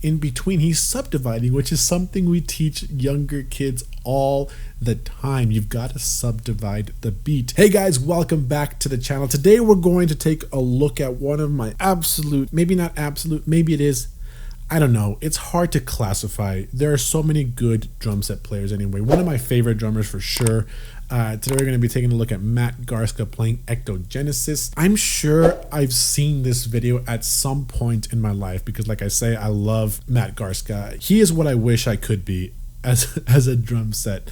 in between he's subdividing, which is something we teach younger kids all the time. You've got to subdivide the beat. Hey guys, welcome back to the channel. Today we're going to take a look at one of my absolute, maybe not absolute, maybe it is, I don't know. It's hard to classify. There are so many good drum set players anyway. One of my favorite drummers for sure. Today we're going to be taking a look at Matt Garstka playing Ectogenesis. I'm sure I've seen this video at some point in my life because, like I say, I love Matt Garstka. He is what I wish I could be as a drum set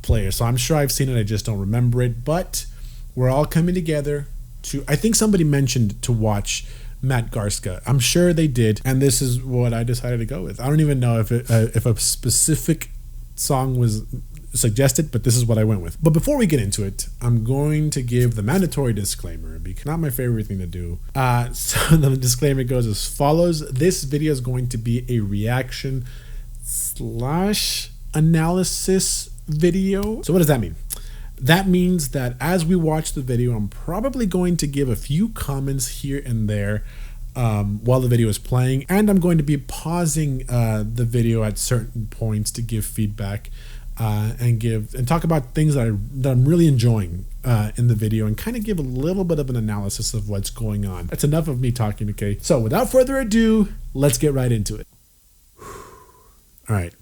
player. So I'm sure I've seen it, I just don't remember it. But we're all coming together to, I think somebody mentioned to watch Matt Garstka. I'm sure they did, and this is what I decided to go with. I don't even know if a specific song was suggested, but this is what I went with. But before we get into it, I'm going to give the mandatory disclaimer, because not my favorite thing to do. So the disclaimer goes as follows. This video is going to be a reaction / analysis video. So what does that mean? That means that as we watch the video, I'm probably going to give a few comments here and there while the video is playing, and I'm going to be pausing the video at certain points to give feedback and talk about things that I'm really enjoying in the video, and kind of give a little bit of an analysis of what's going on. That's enough of me talking, okay? So without further ado, let's get right into it. All right,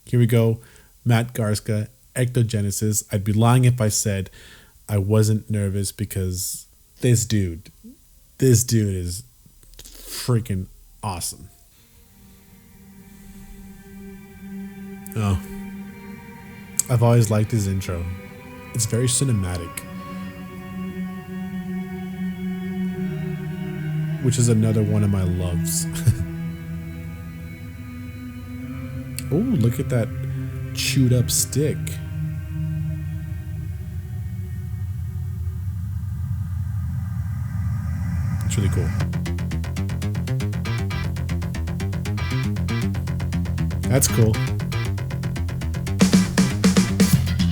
here we go. Matt Garstka, Ectogenesis. I'd be lying if I said I wasn't nervous, because this dude is freaking awesome. Oh, I've always liked his intro. It's very cinematic, which is another one of my loves. Oh, look at that chewed up stick. It's really cool. That's cool.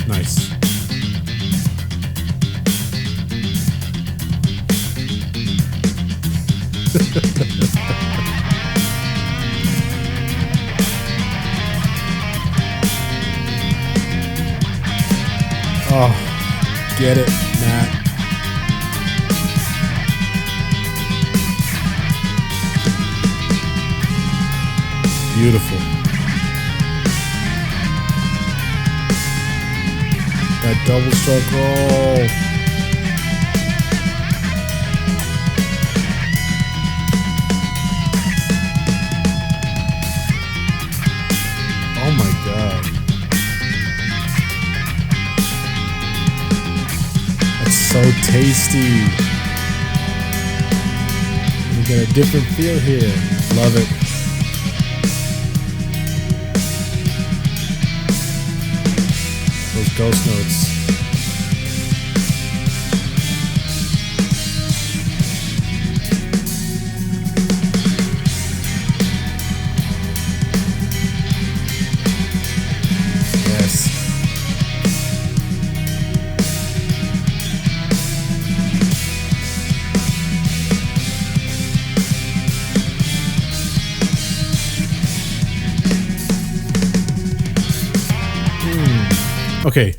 Nice. Oh, get it, Matt. Beautiful. That double stroke roll. Oh my God. That's so tasty. We get a different feel here. Love it. Those ghost notes. Yes. Okay,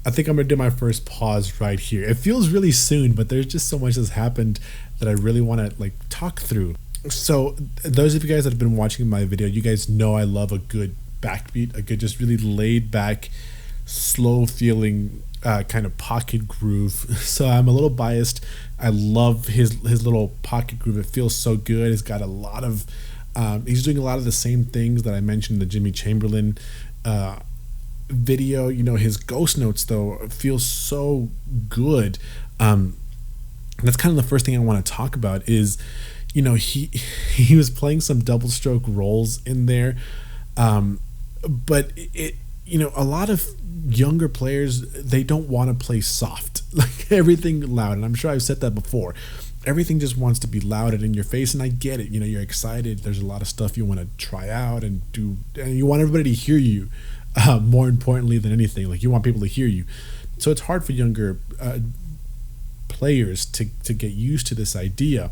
I think I'm gonna do my first pause right here. It feels really soon, but there's just so much that's happened that I really want to like talk through. So those of you guys that have been watching my video, you guys know I love a good backbeat, a good, just really laid back, slow feeling kind of pocket groove. So I'm a little biased. I love his little pocket groove. It feels so good. It's got a lot of he's doing a lot of the same things that I mentioned in the Jimmy Chamberlain video. You know, his ghost notes though feel so good. That's kind of the first thing I want to talk about is, you know, he was playing some double stroke rolls in there, but it, you know, a lot of younger players, they don't want to play soft, like everything loud, and I'm sure I've said that before. Everything just wants to be loud and in your face, and I get it. You know, you're excited, there's a lot of stuff you want to try out and do, and you want everybody to hear you, more importantly than anything. Like, you want people to hear you. So it's hard for younger players to get used to this idea.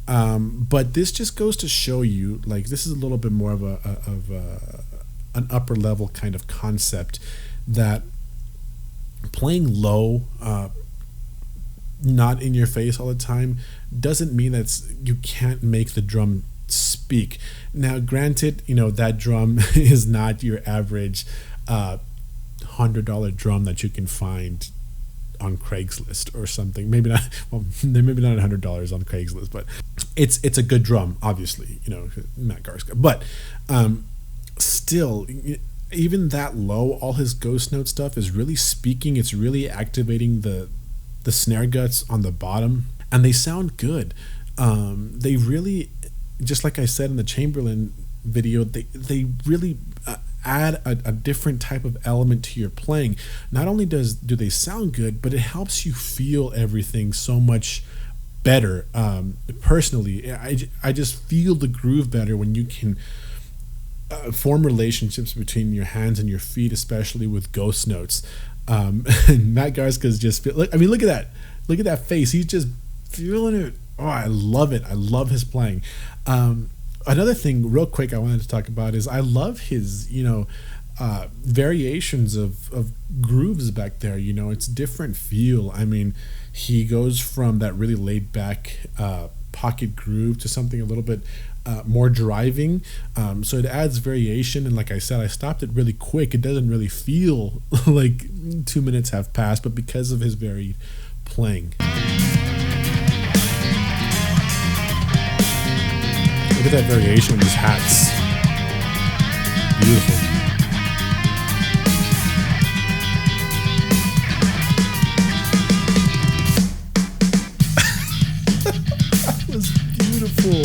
But this just goes to show you, like, this is a little bit more of an upper level kind of concept, that playing low, not in your face all the time, doesn't mean that you can't make the drum speak. Now, granted, that drum is not your average $100 drum that you can find on Craigslist or something. Maybe not. Well, maybe not $100 on Craigslist, but it's a good drum, obviously. Matt Garstka. But still, even that low, all his ghost note stuff is really speaking. It's really activating the snare guts on the bottom, and they sound good. They really, just like I said in the Chamberlain video, they really add a different type of element to your playing. Not only do they sound good, but it helps you feel everything so much better. Personally, I just feel the groove better when you can form relationships between your hands and your feet, especially with ghost notes. And Matt Garstka is just, look at that face. He's just feeling it. Oh, I love it. I love his playing. Another thing real quick I wanted to talk about is I love his, variations of grooves back there. It's different feel. I mean, he goes from that really laid back pocket groove to something a little bit more driving. So it adds variation. And like I said, I stopped it really quick. It doesn't really feel like 2 minutes have passed, but because of his varied playing. Look at that variation in his hats. Beautiful. That was beautiful.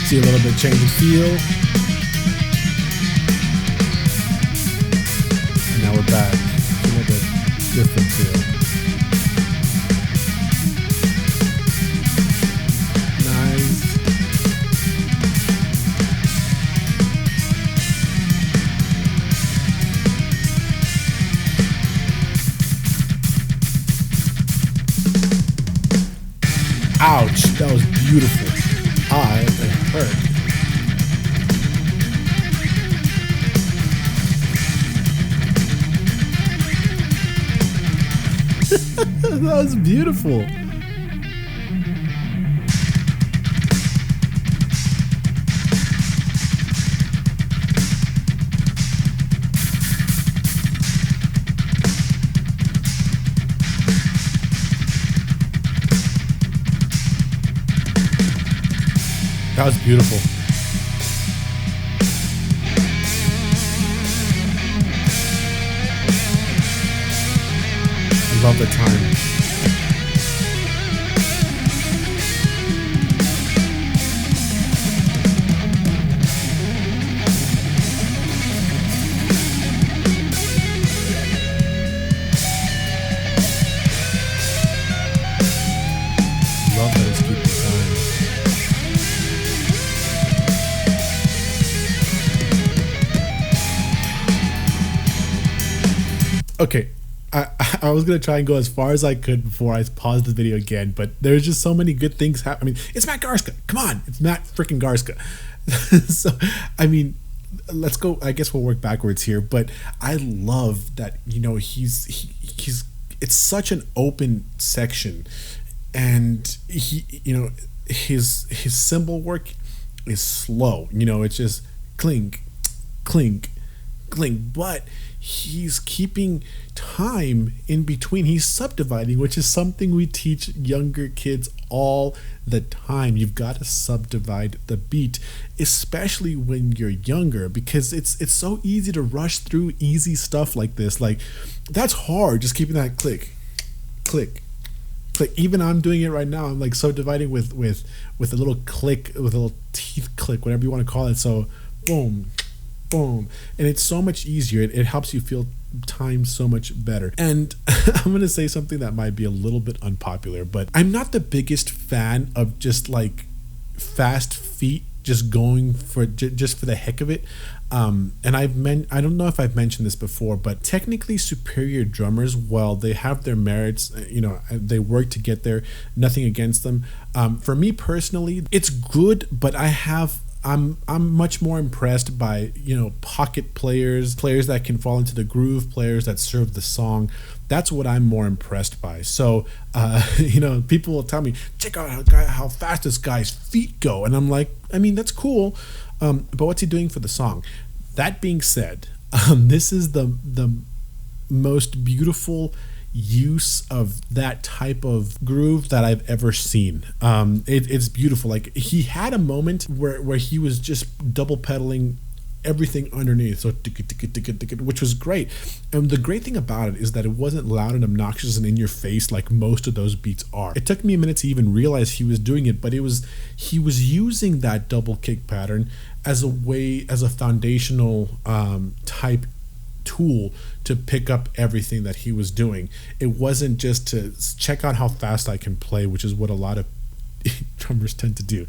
See a little bit change in feel. And now we're back. A little bit different feel. Ouch, that was beautiful. It hurt. That was beautiful. That was beautiful. I love the time. Love that it's keeping time. Okay, I was going to try and go as far as I could before I paused the video again, but there's just so many good things happening. It's Matt Garstka. Come on, it's Matt freaking Garstka. So, I mean, let's go. I guess we'll work backwards here, but I love that, he's it's such an open section, and his cymbal work is slow. It's just clink, clink, clink, but he's keeping time in between. He's subdividing, which is something we teach younger kids all the time. You've got to subdivide the beat, especially when you're younger, because it's so easy to rush through easy stuff like this. Like, that's hard, just keeping that click, click, click. Even I'm doing it right now. I'm like subdividing with a little click, with a little teeth click, whatever you want to call it. So boom, boom, and it's so much easier. It helps you feel time so much better. And I'm gonna say something that might be a little bit unpopular, but I'm not the biggest fan of just like fast feet just going for just for the heck of it. And I don't know if I've mentioned this before, but technically superior drummers, while they have their merits, they work to get there, nothing against them. For me personally, it's good, but I'm much more impressed by pocket players that can fall into the groove, players that serve the song. That's what I'm more impressed by. So people will tell me, check out how fast this guy's feet go, and I'm like, I mean, that's cool, but what's he doing for the song? That being said, this is the most beautiful use of that type of groove that I've ever seen. It's beautiful. Like, he had a moment where he was just double pedaling everything underneath, so which was great. And the great thing about it is that it wasn't loud and obnoxious and in your face like most of those beats are. It took me a minute to even realize he was doing it, but he was using that double kick pattern as a foundational type tool to pick up everything that he was doing. It wasn't just to check out how fast I can play, which is what a lot of drummers tend to do.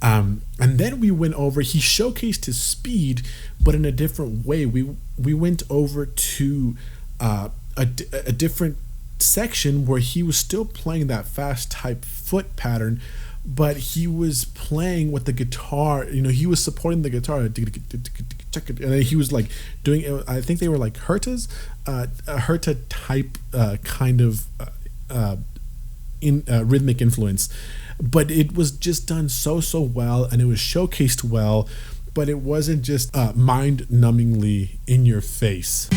And then we went over, he showcased his speed, but in a different way. We went over to a different section where he was still playing that fast type foot pattern, but he was playing with the guitar. He was supporting the guitar, and then he was like doing, I think they were like Hertas, a Herta type kind of rhythmic influence. But it was just done so well, and it was showcased well, but it wasn't just mind-numbingly in your face.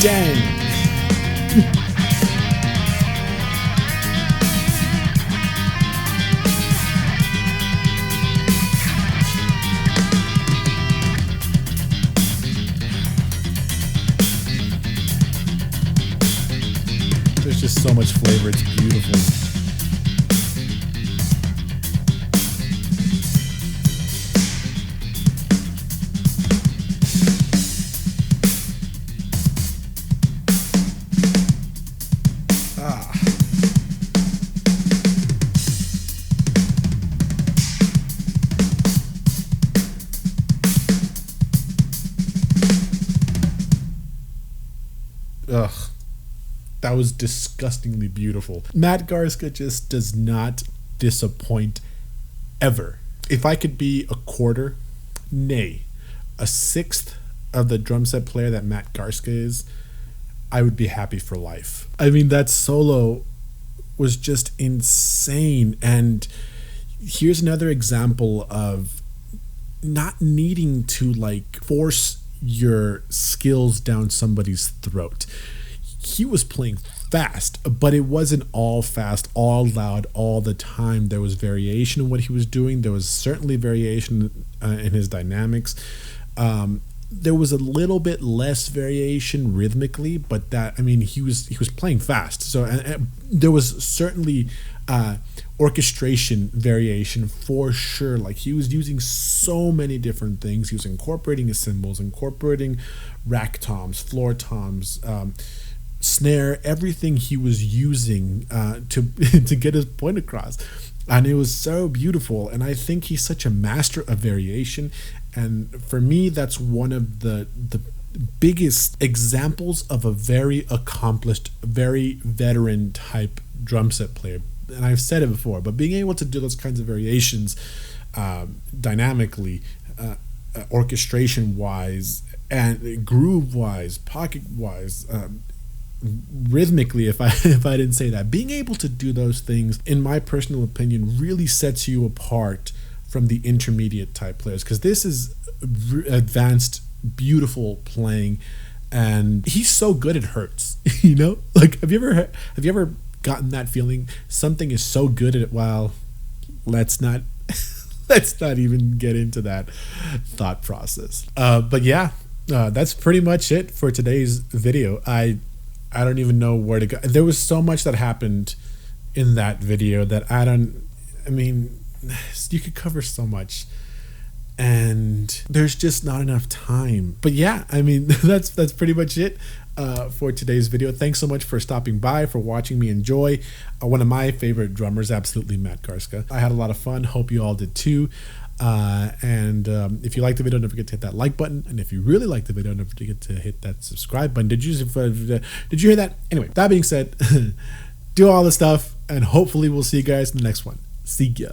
Dang. There's just so much flavor. It's beautiful. Ugh, that was disgustingly beautiful. Matt Garstka just does not disappoint ever. If I could be a quarter, nay, a sixth of the drum set player that Matt Garstka is, I would be happy for life. I mean, that solo was just insane. And here's another example of not needing to like force your skills down somebody's throat. He was playing fast, but it wasn't all fast, all loud, all the time. There was variation in what he was doing. There was certainly variation in his dynamics. There was a little bit less variation rhythmically, but he was playing fast. So there was certainly orchestration variation for sure. Like, he was using so many different things. He was incorporating his cymbals, incorporating rack toms, floor toms, snare, everything he was using to get his point across. And it was so beautiful. And I think he's such a master of variation. And for me, that's one of the biggest examples of a very accomplished, very veteran type drum set player. And I've said it before, but being able to do those kinds of variations dynamically, orchestration wise, and groove wise, pocket wise, rhythmically, if I didn't say that, being able to do those things, in my personal opinion, really sets you apart from the intermediate type players, because this is advanced, beautiful playing and he's so good it hurts. You know, like have you ever gotten that feeling? Something is so good at it. Well, let's not let's not even get into that thought process. But yeah, that's pretty much it for today's video. I don't even know where to go. There was so much that happened in that video that I mean, you could cover so much, and there's just not enough time. But yeah, I mean, that's pretty much it for today's video. Thanks so much for stopping by, for watching me enjoy one of my favorite drummers, absolutely Matt Garstka. I had a lot of fun. Hope you all did too. And if you liked the video, don't forget to hit that like button. And if you really liked the video, don't forget to hit that subscribe button. Did you hear that? Anyway, that being said, do all the stuff, and hopefully we'll see you guys in the next one. See ya.